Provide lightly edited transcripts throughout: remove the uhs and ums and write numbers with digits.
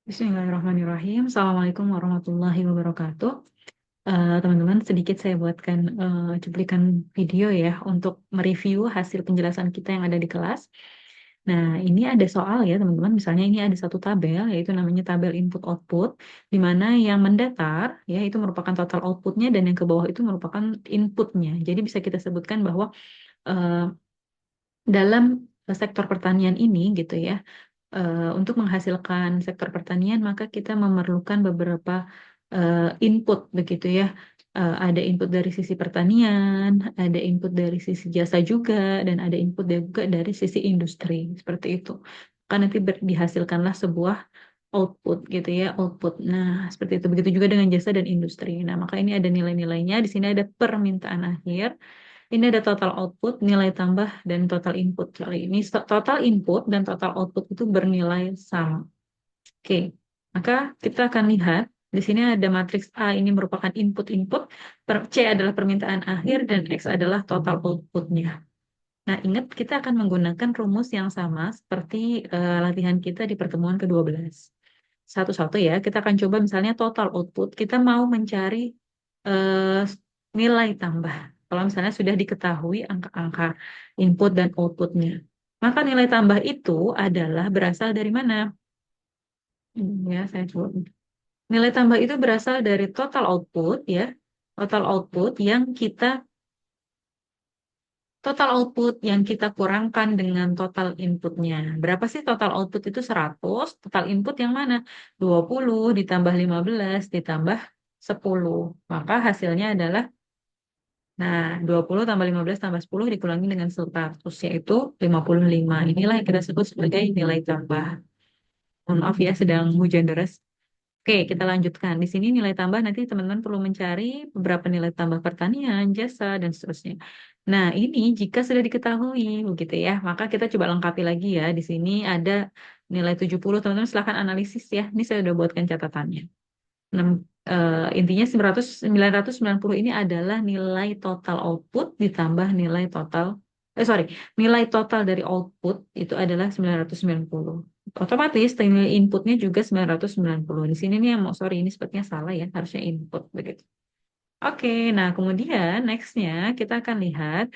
Bismillahirrahmanirrahim. Assalamualaikum warahmatullahi wabarakatuh. Teman-teman, sedikit saya buatkan cuplikan video ya untuk mereview hasil penjelasan kita yang ada di kelas. Nah, ini ada soal ya teman-teman. Misalnya ini ada satu tabel, yaitu namanya tabel input-output, di mana yang mendatar ya itu merupakan total outputnya dan yang ke bawah itu merupakan inputnya. Jadi bisa kita sebutkan bahwa eh, dalam sektor pertanian ini gitu ya, untuk menghasilkan sektor pertanian, maka kita memerlukan beberapa input begitu ya. Ada input dari sisi pertanian, ada input dari sisi jasa juga, dan ada input juga dari sisi industri seperti itu. Kan nanti dihasilkanlah sebuah output gitu ya, output. Nah, seperti itu. Begitu juga dengan jasa dan industri. Nah, maka ini ada nilai-nilainya. Di sini ada permintaan akhir. Ini ada total output, nilai tambah, dan total input. Kali ini total input dan total output itu bernilai sama. Oke, maka kita akan lihat di sini ada matriks A ini merupakan input-input, C adalah permintaan akhir, dan X adalah total outputnya. Nah, ingat kita akan menggunakan rumus yang sama seperti latihan kita di pertemuan ke-12. Satu-satu ya, kita akan coba misalnya total output, kita mau mencari eh, nilai tambah. Kalau misalnya sudah diketahui angka-angka input dan outputnya. Maka nilai tambah itu adalah berasal dari mana? Ya, saya coba. Nilai tambah itu berasal dari total output ya. Total output yang kita Total output yang kita kurangkan dengan total inputnya. Berapa sih total output itu 100? Total input yang mana? 20 ditambah 15 ditambah 10. Maka hasilnya adalah, nah, 20 tambah 15 tambah 10 dikurangi dengan 100, yaitu 55. Inilah yang kita sebut sebagai nilai tambah. Mohon maaf ya, sedang hujan deras. Oke, kita lanjutkan. Di sini nilai tambah nanti teman-teman perlu mencari beberapa nilai tambah pertanian, jasa, dan seterusnya. Nah, ini jika sudah diketahui, begitu ya, maka kita coba lengkapi lagi ya. Di sini ada nilai 70, teman-teman silahkan analisis ya. Ini saya sudah buatkan catatannya. Intinya 990 ini adalah nilai total output ditambah nilai total, sorry, nilai total dari output itu adalah 990. Otomatis nilai inputnya juga 990. Di sini nih yang mau, sorry, ini sepertinya salah ya, harusnya input begitu. Oke, nah kemudian nextnya kita akan lihat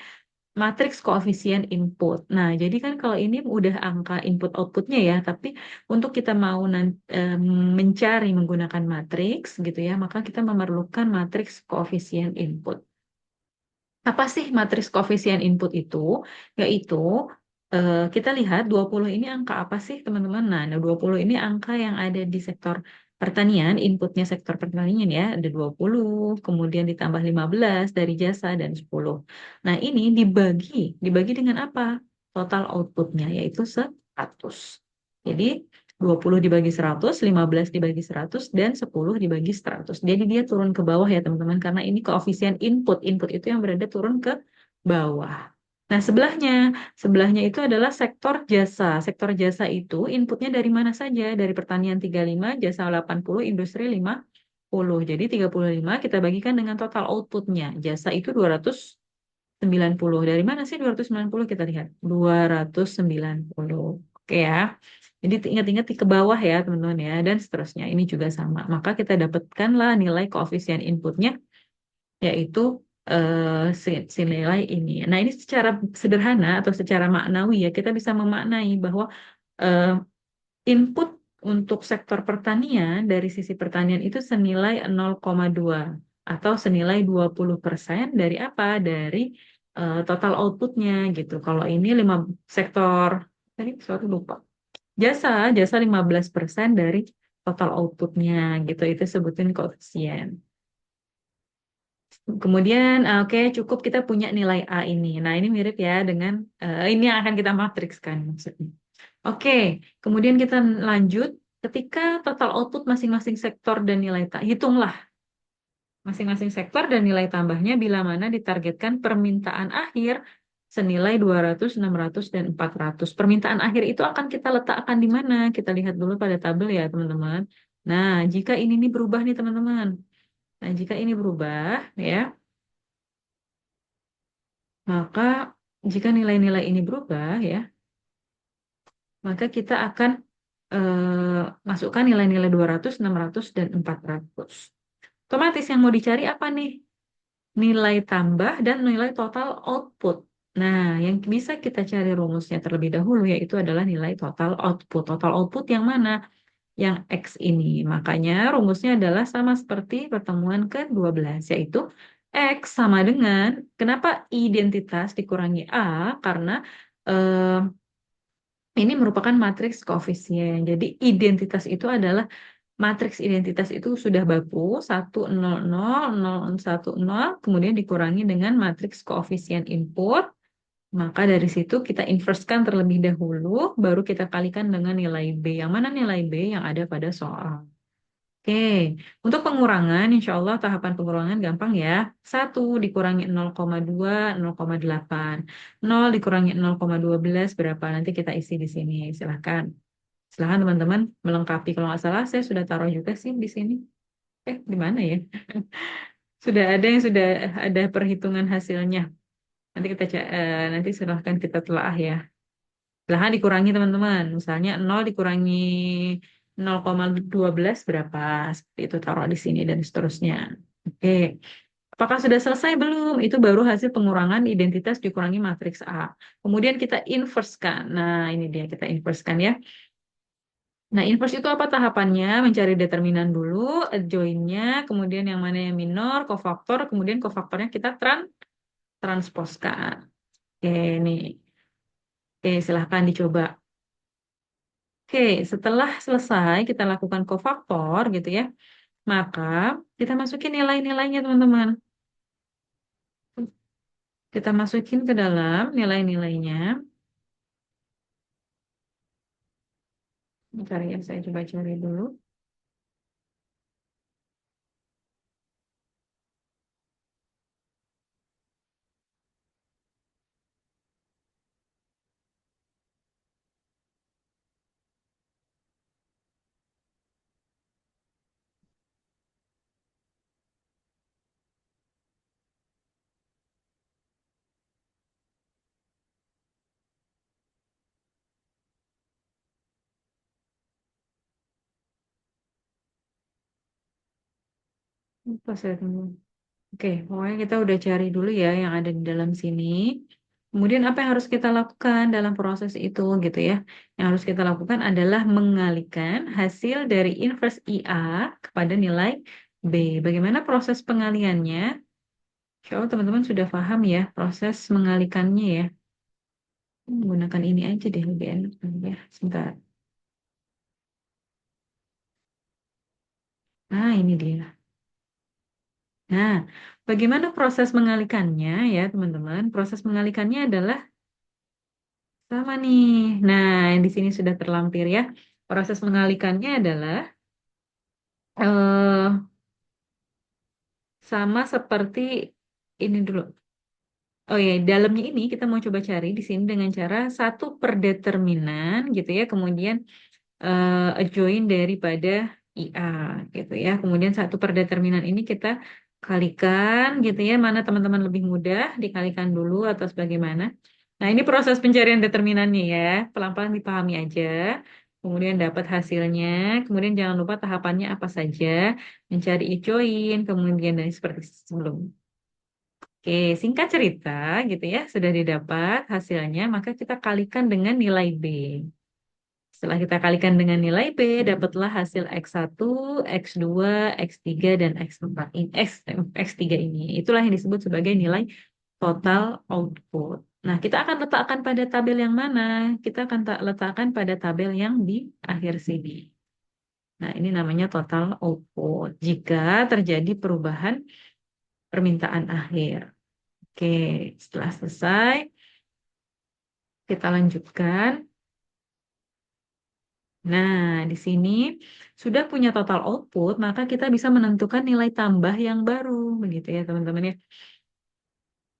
matriks koefisien input. Nah, jadi kan kalau ini udah angka input outputnya ya, tapi untuk kita mau mencari menggunakan matriks gitu ya, maka kita memerlukan matriks koefisien input. Apa sih matriks koefisien input itu? Yaitu kita lihat 20 ini angka apa sih teman-teman? Nah, 20 ini angka yang ada di sektor pertanian, inputnya sektor pertanian ya, ada 20, kemudian ditambah 15 dari jasa dan 10. Nah, ini dibagi dengan apa? Total outputnya yaitu 100. Jadi 20 dibagi 100, 15 dibagi 100, dan 10 dibagi 100. Jadi dia turun ke bawah ya teman-teman, karena ini koefisien input. Input itu yang berada turun ke bawah. Nah, sebelahnya itu adalah sektor jasa. Sektor jasa itu inputnya dari mana saja? Dari pertanian 35, jasa 80, industri 50. Jadi 35 kita bagikan dengan total outputnya. Jasa itu 290. Dari mana sih 290? Kita lihat. 290. Oke ya. Jadi ingat-ingat ke bawah ya teman-teman ya. Dan seterusnya. Ini juga sama. Maka kita dapatkanlah nilai koefisien inputnya, yaitu si nilai ini. Nah, ini secara sederhana atau secara maknawi ya, kita bisa memaknai bahwa eh, input untuk sektor pertanian dari sisi pertanian itu senilai 0,2 atau senilai 20% dari apa? Dari total outputnya gitu. Kalau ini 5 sektor, tadi suatu lupa. Jasa, jasa 15% dari total outputnya gitu. Itu sebutin koefisien. Kemudian, oke, cukup kita punya nilai A ini. Nah, ini mirip ya dengan ini yang akan kita matrikskan maksudnya. Oke, kemudian kita lanjut. Ketika total output masing-masing sektor dan nilai hitunglah masing-masing sektor dan nilai tambahnya bila mana ditargetkan permintaan akhir senilai 200, 600, dan 400. Permintaan akhir itu akan kita letakkan di mana? Kita lihat dulu pada tabel ya, teman-teman. Nah, jika ini nih berubah nih, teman-teman. Nah, jika ini berubah, ya, maka jika nilai-nilai ini berubah, ya, maka kita akan masukkan nilai-nilai 200, 600, dan 400. Otomatis yang mau dicari apa nih? Nilai tambah dan nilai total output. Nah, yang bisa kita cari rumusnya terlebih dahulu yaitu adalah nilai total output. Total output yang mana? Yang X ini. Makanya rumusnya adalah sama seperti pertemuan ke-12, yaitu X sama dengan, kenapa identitas dikurangi A? Karena eh, ini merupakan matriks koefisien. Jadi identitas itu adalah matriks identitas itu sudah baku 1, 0, 0, 0, 1, 0, kemudian dikurangi dengan matriks koefisien input. Maka dari situ kita inversekan terlebih dahulu, baru kita kalikan dengan nilai B. Yang mana nilai B yang ada pada soal. Oke, untuk pengurangan, insya Allah tahapan pengurangan gampang ya. 1 dikurangi 0,2, 0,8. 0 dikurangi 0,12 berapa? Nanti kita isi di sini. Silahkan. Silahkan teman-teman melengkapi. Kalau nggak salah, saya sudah taruh juga sih di sini. Di mana ya? Sudah ada yang sudah ada perhitungan hasilnya. Nanti silahkan kita telah ya. Silahkan dikurangi teman-teman. Misalnya 0 dikurangi 0,12 berapa? Seperti itu taruh di sini dan seterusnya. Oke. Apakah sudah selesai belum? Itu baru hasil pengurangan identitas dikurangi matriks A. Kemudian kita inversekan. Nah, ini dia kita inversekan ya. Nah, inverse itu apa tahapannya? Mencari determinan dulu, adjoinnya, kemudian yang mana yang minor, kofaktor, kemudian kofaktornya kita transposkan. Oke, nih. Oke, silahkan dicoba. Oke, setelah selesai kita lakukan kofaktor gitu ya, maka kita masukin nilai-nilainya teman-teman. Kita masukin ke dalam nilai-nilainya. Bentar ya, saya coba cari dulu. Apa saya tunggu? Oke, pokoknya kita udah cari dulu ya yang ada di dalam sini. Kemudian apa yang harus kita lakukan dalam proses itu gitu ya. Yang harus kita lakukan adalah mengalihkan hasil dari inverse IA kepada nilai B. Bagaimana proses pengaliannya? Insya Allah teman-teman sudah paham ya proses mengalihkannya ya. Menggunakan ini aja deh lebih enak ya. Sebentar. Nah, ini dia. Nah, bagaimana proses mengalihkannya ya teman-teman? Proses mengalihkannya adalah sama nih. Nah, di sini sudah terlampir ya. Proses mengalihkannya adalah eh, sama seperti ini dulu. Oh ya, dalamnya ini kita mau coba cari di sini dengan cara satu per determinan gitu ya. Kemudian adjoin daripada IA gitu ya. Kemudian satu per determinan ini kita kalikan gitu ya. Mana teman-teman lebih mudah dikalikan dulu atau sebagaimana. Nah, ini proses pencarian determinannya ya. Pelan-pelan dipahami aja. Kemudian dapat hasilnya. Kemudian jangan lupa tahapannya apa saja. Mencari join, kemudian dan seperti sebelumnya. Oke, singkat cerita gitu ya. Sudah didapat hasilnya, maka kita kalikan dengan nilai B. Setelah kita kalikan dengan nilai B, dapatlah hasil X1, X2, X3, dan X4 ini. X3 ini. Itulah yang disebut sebagai nilai total output. Nah, kita akan letakkan pada tabel yang mana? Kita akan letakkan pada tabel yang di akhir sini. Nah, ini namanya total output. Jika terjadi perubahan permintaan akhir. Oke, setelah selesai, kita lanjutkan. Nah, di sini sudah punya total output, maka kita bisa menentukan nilai tambah yang baru, begitu ya teman-teman ya.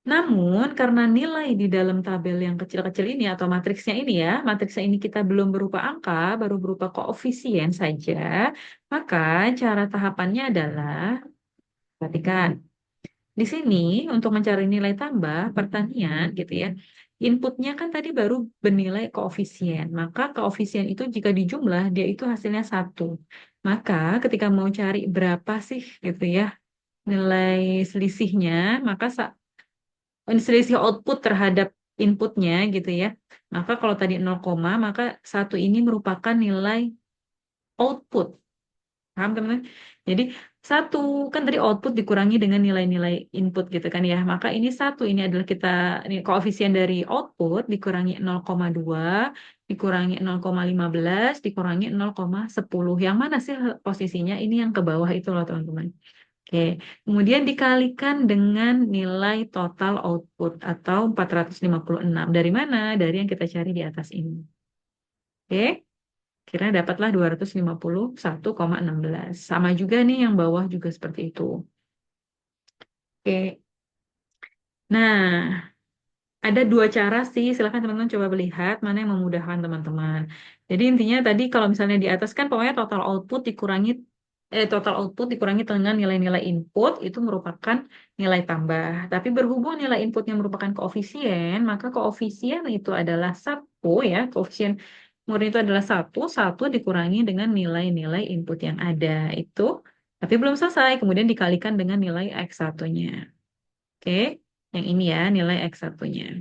Namun, karena nilai di dalam tabel yang kecil-kecil ini atau matriksnya ini ya, matriksnya ini kita belum berupa angka, baru berupa koefisien saja, maka cara tahapannya adalah, perhatikan, di sini untuk mencari nilai tambah pertanian gitu ya, Inputnya kan tadi baru bernilai koefisien. Maka koefisien itu jika dijumlah, dia itu hasilnya satu. Maka ketika mau cari berapa sih gitu ya nilai selisihnya, maka selisih output terhadap inputnya gitu ya. Maka kalau tadi 0, maka satu ini merupakan nilai output. Paham teman-teman? Jadi satu kan tadi output dikurangi dengan nilai-nilai input gitu kan ya. Maka ini satu ini adalah ini koefisien dari output dikurangi 0,2 dikurangi 0,15 dikurangi 0,10. Yang mana sih posisinya? Ini yang ke bawah itu loh teman-teman. Oke, kemudian dikalikan dengan nilai total output atau 456. Dari mana? Dari yang kita cari di atas ini. Oke, kira dapatlah 251,16. Sama juga nih yang bawah juga seperti itu. Oke, nah ada dua cara sih. Silahkan teman-teman coba melihat mana yang memudahkan teman-teman. Jadi intinya tadi kalau misalnya di atas kan pokoknya total output dikurangi dengan nilai-nilai input itu merupakan nilai tambah. Tapi berhubung nilai inputnya merupakan koefisien, maka koefisien itu adalah satu ya. Koefisien murni itu adalah satu, satu dikurangi dengan nilai-nilai input yang ada itu. Tapi belum selesai, kemudian dikalikan dengan nilai X satunya. Oke, yang ini ya nilai X satunya.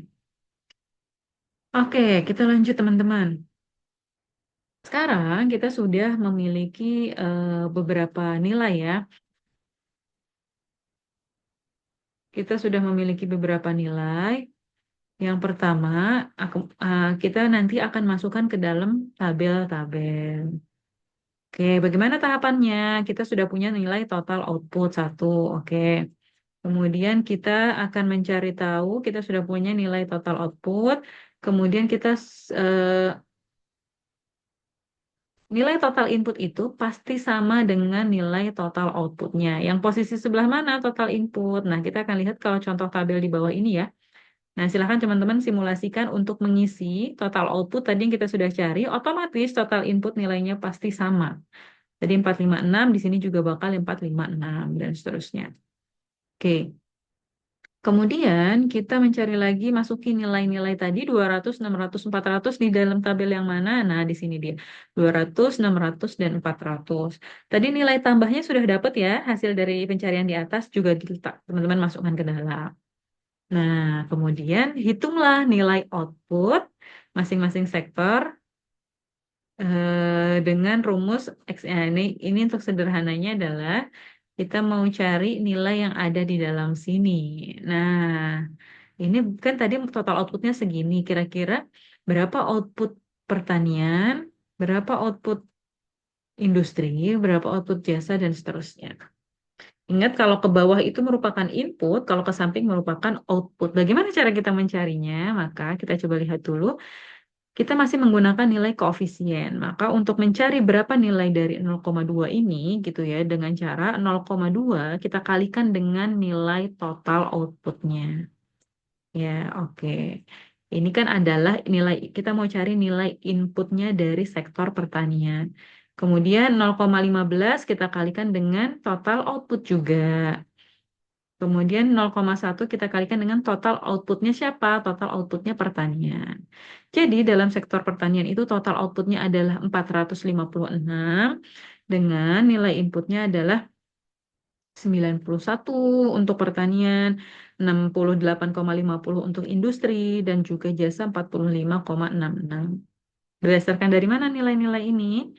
Oke, kita lanjut teman-teman. Sekarang kita sudah memiliki beberapa nilai ya. Kita sudah memiliki beberapa nilai. Yang pertama, kita nanti akan masukkan ke dalam tabel-tabel. Oke, bagaimana tahapannya? Kita sudah punya nilai total output satu. Oke. Kemudian kita akan mencari tahu, kita sudah punya nilai total output. Kemudian kita nilai total input itu pasti sama dengan nilai total outputnya. Yang posisi sebelah mana total input? Nah, kita akan lihat kalau contoh tabel di bawah ini ya. Nah, silahkan teman-teman simulasikan untuk mengisi total output tadi yang kita sudah cari, otomatis total input nilainya pasti sama. Jadi 456, di sini juga bakal 456, dan seterusnya. Oke. Kemudian kita mencari lagi, masukin nilai-nilai tadi 200, 600, 400 di dalam tabel yang mana? Nah, di sini dia 200, 600, dan 400. Tadi nilai tambahnya sudah dapat ya, hasil dari pencarian di atas juga teman-teman masukkan ke dalam. Nah, kemudian hitunglah nilai output masing-masing sektor dengan rumus X. Ini untuk sederhananya adalah kita mau cari nilai yang ada di dalam sini. Nah, ini kan tadi total outputnya segini. Kira-kira berapa output pertanian, berapa output industri, berapa output jasa, dan seterusnya. Ingat kalau ke bawah itu merupakan input, kalau ke samping merupakan output. Bagaimana cara kita mencarinya? Maka kita coba lihat dulu. Kita masih menggunakan nilai koefisien. Maka untuk mencari berapa nilai dari 0,2 ini gitu ya, dengan cara 0,2 kita kalikan dengan nilai total outputnya. Ya, oke. Ini kan adalah nilai, kita mau cari nilai inputnya dari sektor pertanian. Kemudian 0,15 kita kalikan dengan total output juga. Kemudian 0,1 kita kalikan dengan total outputnya siapa? Total outputnya pertanian. Jadi dalam sektor pertanian itu total outputnya adalah 456 dengan nilai inputnya adalah 91 untuk pertanian, 68,50 untuk industri, dan juga jasa 45,66. Berdasarkan dari mana nilai-nilai ini?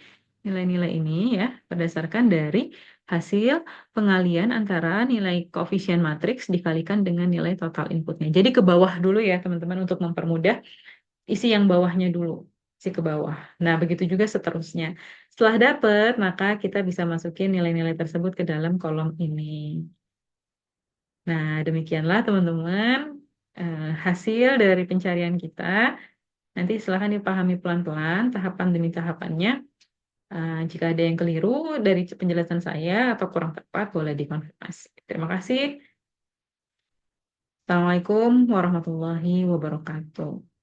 Nilai-nilai ini ya berdasarkan dari hasil pengalian antara nilai koefisien matriks dikalikan dengan nilai total inputnya. Jadi ke bawah dulu ya teman-teman untuk mempermudah, isi yang bawahnya dulu, isi ke bawah. Nah, begitu juga seterusnya. Setelah dapat, maka kita bisa masukin nilai-nilai tersebut ke dalam kolom ini. Nah, demikianlah teman-teman hasil dari pencarian kita. Nanti silahkan dipahami pelan-pelan, tahapan demi tahapannya. Jika ada yang keliru dari penjelasan saya atau kurang tepat, boleh dikonfirmasi. Terima kasih. Assalamualaikum warahmatullahi wabarakatuh.